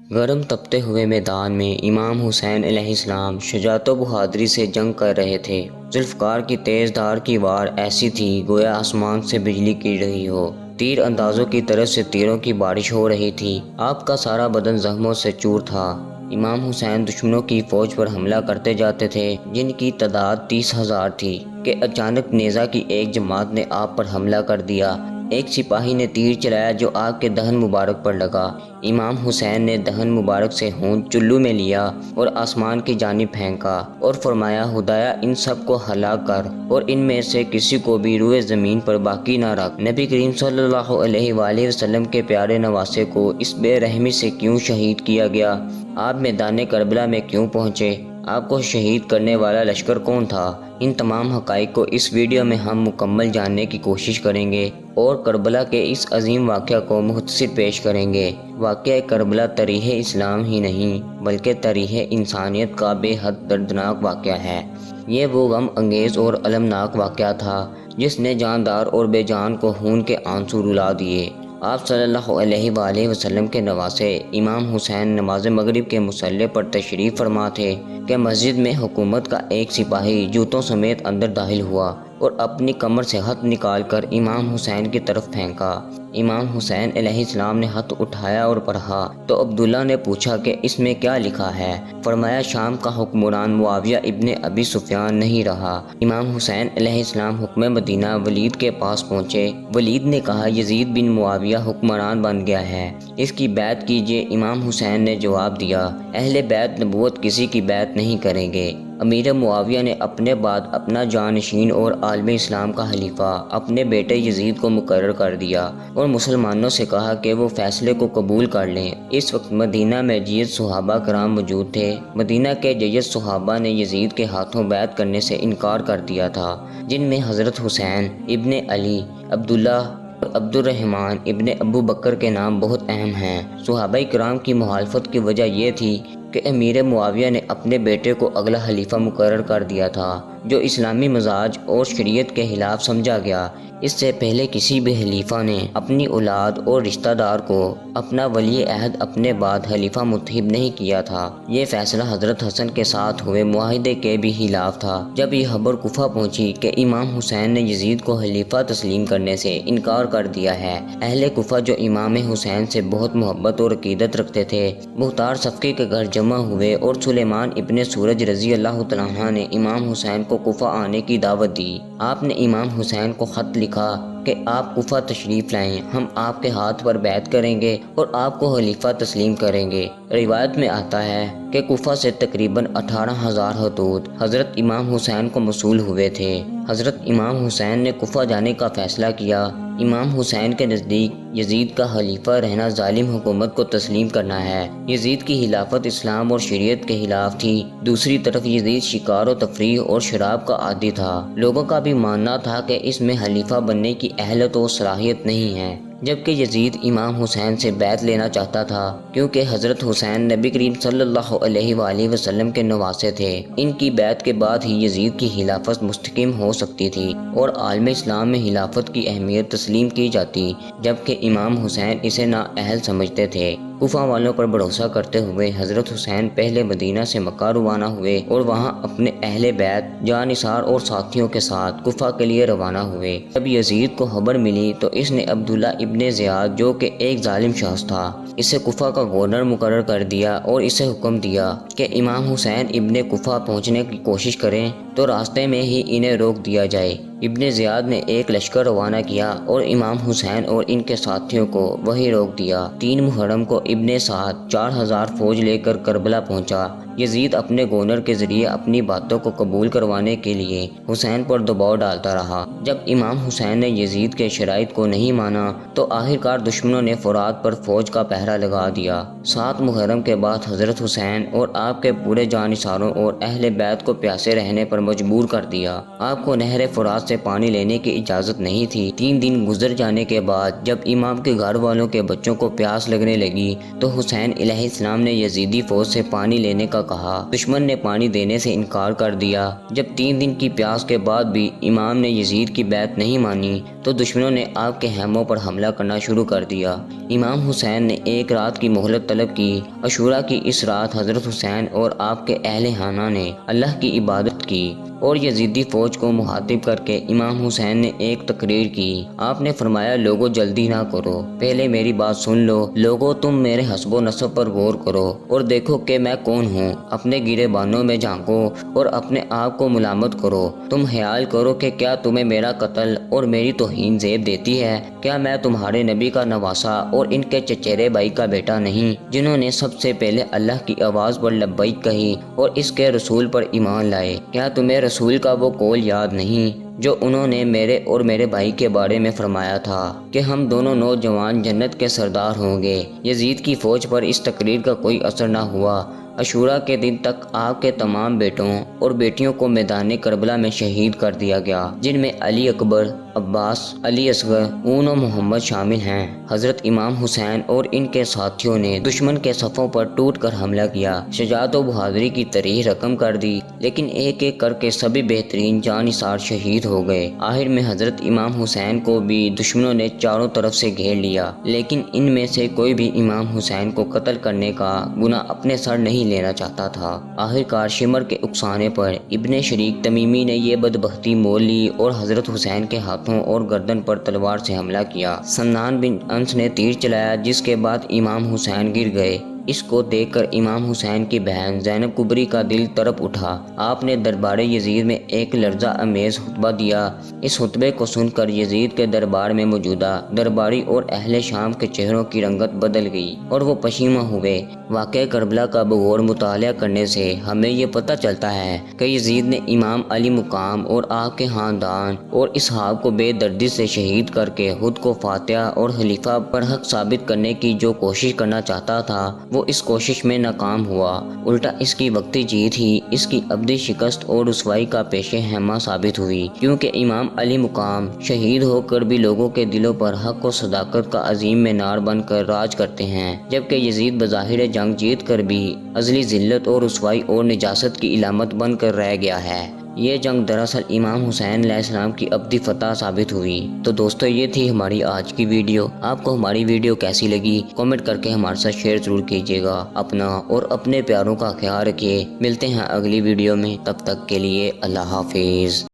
گرم تپتے ہوئے میدان میں امام حسین علیہ السلام شجاعت و بہادری سے جنگ کر رہے تھے۔ ذوالفقار کی تیز دھار کی وار ایسی تھی گویا آسمان سے بجلی گر رہی ہو۔ تیر اندازوں کی طرف سے تیروں کی بارش ہو رہی تھی۔ آپ کا سارا بدن زخموں سے چور تھا۔ امام حسین دشمنوں کی فوج پر حملہ کرتے جاتے تھے جن کی تعداد 30,000 تھی کہ اچانک نیزہ کی ایک جماعت نے آپ پر حملہ کر دیا۔ ایک سپاہی نے تیر چلایا جو آپ کے دہن مبارک پر لگا۔ امام حسین نے دہن مبارک سے خون چلو میں لیا اور آسمان کی جانب پھینکا اور فرمایا خدایا ان سب کو ہلاک کر اور ان میں سے کسی کو بھی روئے زمین پر باقی نہ رکھ۔ نبی کریم صلی اللہ علیہ وآلہ وسلم کے پیارے نواسے کو اس بے رحمی سے کیوں شہید کیا گیا؟ آپ میدان کربلا میں کیوں پہنچے؟ آپ کو شہید کرنے والا لشکر کون تھا؟ ان تمام حقائق کو اس ویڈیو میں ہم مکمل جاننے کی کوشش کریں گے اور کربلا کے اس عظیم واقعہ کو مختصر پیش کریں گے۔ واقعہ کربلا تاریخ اسلام ہی نہیں بلکہ تاریخ انسانیت کا بے حد دردناک واقعہ ہے۔ یہ وہ غم انگیز اور المناک واقعہ تھا جس نے جاندار اور بے جان کو خون کے آنسو رلا دیے۔ آپ صلی اللہ علیہ وآلہ وسلم کے نواسے امام حسین نماز مغرب کے مصلی پر تشریف فرما تھے کہ مسجد میں حکومت کا ایک سپاہی جوتوں سمیت اندر داخل ہوا اور اپنی کمر سے ہتھ نکال کر امام حسین کی طرف پھینکا۔ امام حسین علیہ السلام نے ہتھ اٹھایا اور پڑھا تو عبداللہ نے پوچھا کہ اس میں کیا لکھا ہے؟ فرمایا شام کا حکمران معاویہ ابن ابی سفیان نہیں رہا۔ امام حسین علیہ السلام حکم مدینہ ولید کے پاس پہنچے۔ ولید نے کہا یزید بن معاویہ حکمران بن گیا ہے، اس کی بیعت کیجیے۔ امام حسین نے جواب دیا اہل بیت نبوت کسی کی بیعت نہیں کریں گے۔ امیر معاویہ نے اپنے بعد اپنا جانشین اور عالم اسلام کا خلیفہ اپنے بیٹے یزید کو مقرر کر دیا اور مسلمانوں سے کہا کہ وہ فیصلے کو قبول کر لیں۔ اس وقت مدینہ میں جیت صحابہ کرام موجود تھے۔ مدینہ کے جیت صحابہ نے یزید کے ہاتھوں بیعت کرنے سے انکار کر دیا تھا، جن میں حضرت حسین ابن علی، عبداللہ اور عبد الرحمن ابن ابو بکر کے نام بہت اہم ہیں۔ صحابہ کرام کی مخالفت کی وجہ یہ تھی کہ امیر معاویہ نے اپنے بیٹے کو اگلا خلیفہ مقرر کر دیا تھا جو اسلامی مزاج اور شریعت کے خلاف سمجھا گیا۔ اس سے پہلے کسی بھی خلیفہ نے اپنی اولاد اور رشتہ دار کو اپنا ولی عہد اپنے بعد خلیفہ منتخب نہیں کیا تھا۔ یہ فیصلہ حضرت حسن کے ساتھ ہوئے معاہدے کے بھی خلاف تھا۔ جب یہ خبر کوفہ پہنچی کہ امام حسین نے یزید کو خلیفہ تسلیم کرنے سے انکار کر دیا ہے، اہل کوفہ جو امام حسین سے بہت محبت اور عقیدت رکھتے تھے مختار صفقی کے گھر جمع ہوئے اور سلیمان ابن سورج رضی اللہ تعالیٰ عنہ نے امام حسین کو کوفہ آنے کی دعوت دی۔ آپ نے امام حسین کو خط لکھا کہ آپ کوفہ تشریف لائیں، ہم آپ کے ہاتھ پر بیعت کریں گے اور آپ کو خلیفہ تسلیم کریں گے۔ روایت میں آتا ہے کہ کوفہ سے تقریباً 18,000 خطوط حضرت امام حسین کو موصول ہوئے تھے۔ حضرت امام حسین نے کوفہ جانے کا فیصلہ کیا۔ امام حسین کے نزدیک یزید کا خلیفہ رہنا ظالم حکومت کو تسلیم کرنا ہے۔ یزید کی خلافت اسلام اور شریعت کے خلاف تھی۔ دوسری طرف یزید شکار و تفریح اور شراب کا عادی تھا۔ لوگوں کا بھی ماننا تھا کہ اس میں خلیفہ بننے کی اہلیت و صلاحیت نہیں ہے، جبکہ یزید امام حسین سے بیعت لینا چاہتا تھا کیونکہ حضرت حسین نبی کریم صلی اللہ علیہ وآلہ وسلم کے نواسے تھے۔ ان کی بیعت کے بعد ہی یزید کی خلافت مستحکم ہو سکتی تھی اور عالم اسلام میں خلافت کی اہمیت تسلیم کی جاتی، جبکہ امام حسین اسے نااہل سمجھتے تھے۔ کوفہ والوں پر بھروسہ کرتے ہوئے حضرت حسین پہلے مدینہ سے مکہ روانہ ہوئے اور وہاں اپنے اہل بیت جانثار اور ساتھیوں کے ساتھ کوفہ کے لیے روانہ ہوئے۔ جب یزید کو خبر ملی تو اس نے عبداللہ ابن زیاد جو کہ ایک ظالم شخص تھا اسے کوفہ کا گورنر مقرر کر دیا اور اسے حکم دیا کہ امام حسین ابن کوفہ پہنچنے کی کوشش کریں تو راستے میں ہی انہیں روک دیا جائے۔ ابن زیاد نے ایک لشکر روانہ کیا اور امام حسین اور ان کے ساتھیوں کو وہیں روک دیا۔ 3 محرم کو ابن سعد 4,000 فوج لے کر کربلا پہنچا۔ یزید اپنے گورنر کے ذریعے اپنی باتوں کو قبول کروانے کے لیے حسین پر دباؤ ڈالتا رہا۔ جب امام حسین نے یزید کے شرائط کو نہیں مانا تو آخرکار دشمنوں نے فرات پر فوج کا پہرا لگا دیا۔ 7 محرم کے بعد حضرت حسین اور آپ کے پورے جانثاروں اور اہل بیت کو پیاسے رہنے پر مجبور کر دیا۔ آپ کو نہر فرات سے پانی لینے کی اجازت نہیں تھی۔ 3 دن گزر جانے کے بعد جب امام کے گھر والوں کے بچوں کو پیاس لگنے لگی تو حسین علیہ السلام نے یزیدی فوج سے پانی لینے کا کہا۔ دشمن نے پانی دینے سے انکار کر دیا۔ جب 3 دن کی پیاس کے بعد بھی امام نے یزید کی بیعت نہیں مانی تو دشمنوں نے آپ کے خیموں پر حملہ کرنا شروع کر دیا۔ امام حسین نے ایک رات کی مہلت طلب کی۔ عاشوراء کی اس رات حضرت حسین اور آپ کے اہل خانہ نے اللہ کی عبادت کی اور یزیدی فوج کو مخاطب کر کے امام حسین نے ایک تقریر کی۔ آپ نے فرمایا، لوگوں جلدی نہ کرو، پہلے میری بات سن لو۔ لوگوں تم میرے حسب و نسب پر غور کرو اور دیکھو کہ میں کون ہوں۔ اپنے گرے بانوں میں جھانکو اور اپنے آپ کو ملامت کرو۔ تم خیال کرو کہ کیا تمہیں میرا قتل اور میری توہین زیب دیتی ہے؟ کیا میں تمہارے نبی کا نواسا اور ان کے چچیرے بھائی کا بیٹا نہیں، جنہوں نے سب سے پہلے اللہ کی آواز پر لبیک کہی اور اس کے رسول پر ایمان لائے؟ کیا تمہیں رسول کا وہ قول یاد نہیں جو انہوں نے میرے اور میرے بھائی کے بارے میں فرمایا تھا کہ ہم دونوں نوجوان جنت کے سردار ہوں گے؟ یزید کی فوج پر اس تقریر کا کوئی اثر نہ ہوا۔ عاشوراء کے دن تک آپ کے تمام بیٹوں اور بیٹیوں کو میدان کربلا میں شہید کر دیا گیا، جن میں علی اکبر، عباس، علی اصغر، اون و محمد شامل ہیں۔ حضرت امام حسین اور ان کے ساتھیوں نے دشمن کے صفوں پر ٹوٹ کر حملہ کیا، شجاعت و بہادری کی تاریخ رقم کر دی، لیکن ایک ایک کر کے سبھی بہترین جانثار شہید ہو گئے۔ آخر میں حضرت امام حسین کو بھی دشمنوں نے چاروں طرف سے گھیر لیا، لیکن ان میں سے کوئی بھی امام حسین کو قتل کرنے کا گناہ اپنے سر نہیں لینا چاہتا تھا۔ آخر کار شمر کے اکسانے پر ابن شریک تمیمی نے یہ بدبختی مول لی اور حضرت حسین کے ہاتھوں اور گردن پر تلوار سے حملہ کیا۔ سنان بن انس نے تیر چلایا، جس کے بعد امام حسین گر گئے۔ اس کو دیکھ کر امام حسین کی بہن زینب کبری کا دل تڑپ اٹھا۔ آپ نے دربار یزید میں ایک لرزہ امیز خطبہ دیا۔ اس خطبے کو سن کر یزید کے دربار میں موجودہ درباری اور اہل شام کے چہروں کی رنگت بدل گئی اور وہ پشیماں ہوئے۔ واقعہ کربلا کا بغور مطالعہ کرنے سے ہمیں یہ پتہ چلتا ہے کہ یزید نے امام علی مقام اور آپ کے خاندان اور اصحاب کو بے دردی سے شہید کر کے خود کو فاتح اور خلیفہ برحق ثابت کرنے کی جو کوشش کرنا چاہتا تھا وہ اس کوشش میں ناکام ہوا۔ الٹا اس کی وقتی جیت ہی اس کی ابدی شکست اور رسوائی کا پیش خیمہ ثابت ہوئی، کیونکہ امام علی مقام شہید ہو کر بھی لوگوں کے دلوں پر حق و صداقت کا عظیم مینار بن کر راج کرتے ہیں، جبکہ یزید بظاہر جنگ جیت کر بھی ازلی ذلت اور رسوائی اور نجاست کی علامت بن کر رہ گیا ہے۔ یہ جنگ دراصل امام حسین علیہ السلام کی ابدی فتح ثابت ہوئی۔ تو دوستو، یہ تھی ہماری آج کی ویڈیو۔ آپ کو ہماری ویڈیو کیسی لگی کامنٹ کر کے ہمارے ساتھ شیئر ضرور کیجیے گا۔ اپنا اور اپنے پیاروں کا خیال رکھیے۔ ملتے ہیں اگلی ویڈیو میں، تب تک کے لیے اللہ حافظ۔